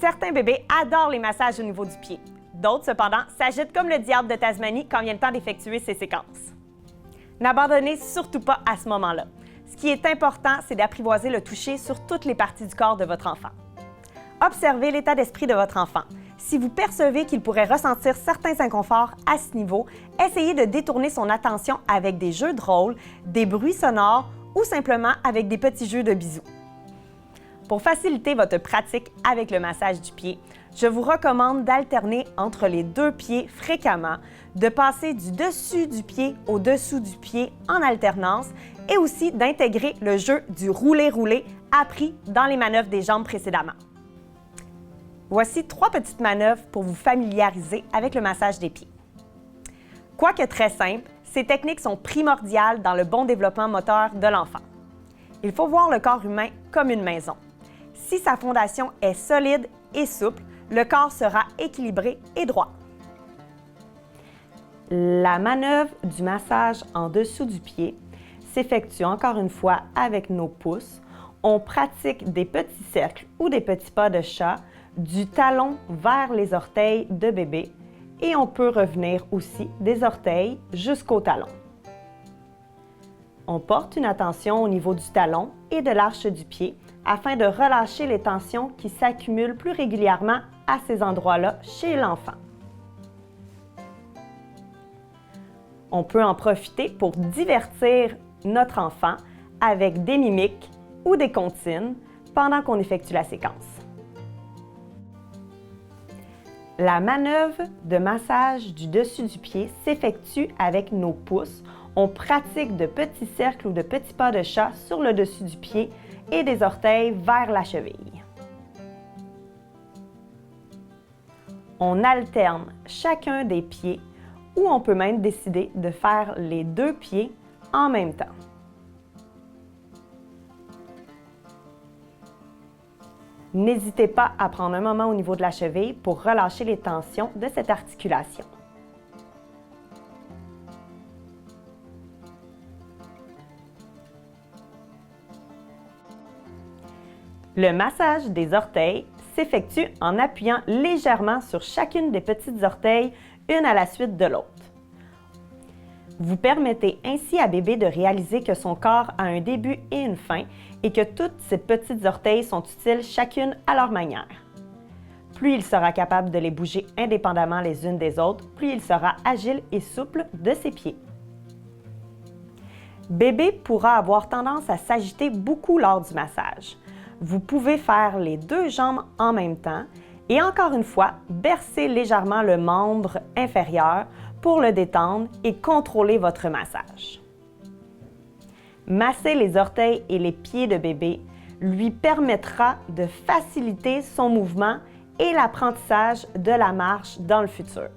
Certains bébés adorent les massages au niveau du pied. D'autres, cependant, s'agitent comme le diable de Tasmanie quand vient le temps d'effectuer ces séquences. N'abandonnez surtout pas à ce moment-là. Ce qui est important, c'est d'apprivoiser le toucher sur toutes les parties du corps de votre enfant. Observez l'état d'esprit de votre enfant. Si vous percevez qu'il pourrait ressentir certains inconforts à ce niveau, essayez de détourner son attention avec des jeux de rôle, des bruits sonores ou simplement avec des petits jeux de bisous. Pour faciliter votre pratique avec le massage du pied, je vous recommande d'alterner entre les deux pieds fréquemment, de passer du dessus du pied au dessous du pied en alternance et aussi d'intégrer le jeu du rouler-rouler appris dans les manœuvres des jambes précédemment. Voici 3 petites manœuvres pour vous familiariser avec le massage des pieds. Quoique très simples, ces techniques sont primordiales dans le bon développement moteur de l'enfant. Il faut voir le corps humain comme une maison. Si sa fondation est solide et souple, le corps sera équilibré et droit. La manœuvre du massage en dessous du pied s'effectue encore une fois avec nos pouces. On pratique des petits cercles ou des petits pas de chat du talon vers les orteils de bébé et on peut revenir aussi des orteils jusqu'au talon. On porte une attention au niveau du talon et de l'arche du pied afin de relâcher les tensions qui s'accumulent plus régulièrement à ces endroits-là chez l'enfant. On peut en profiter pour divertir notre enfant avec des mimiques ou des comptines pendant qu'on effectue la séquence. La manœuvre de massage du dessus du pied s'effectue avec nos pouces. On pratique de petits cercles ou de petits pas de chat sur le dessus du pied et des orteils vers la cheville. On alterne chacun des pieds ou on peut même décider de faire les 2 pieds en même temps. N'hésitez pas à prendre un moment au niveau de la cheville pour relâcher les tensions de cette articulation. Le massage des orteils s'effectue en appuyant légèrement sur chacune des petites orteils, une à la suite de l'autre. Vous permettez ainsi à bébé de réaliser que son corps a un début et une fin et que toutes ces petites orteils sont utiles chacune à leur manière. Plus il sera capable de les bouger indépendamment les unes des autres, plus il sera agile et souple de ses pieds. Bébé pourra avoir tendance à s'agiter beaucoup lors du massage. Vous pouvez faire les 2 jambes en même temps et encore une fois, bercer légèrement le membre inférieur pour le détendre et contrôler votre massage. Masser les orteils et les pieds de bébé lui permettra de faciliter son mouvement et l'apprentissage de la marche dans le futur.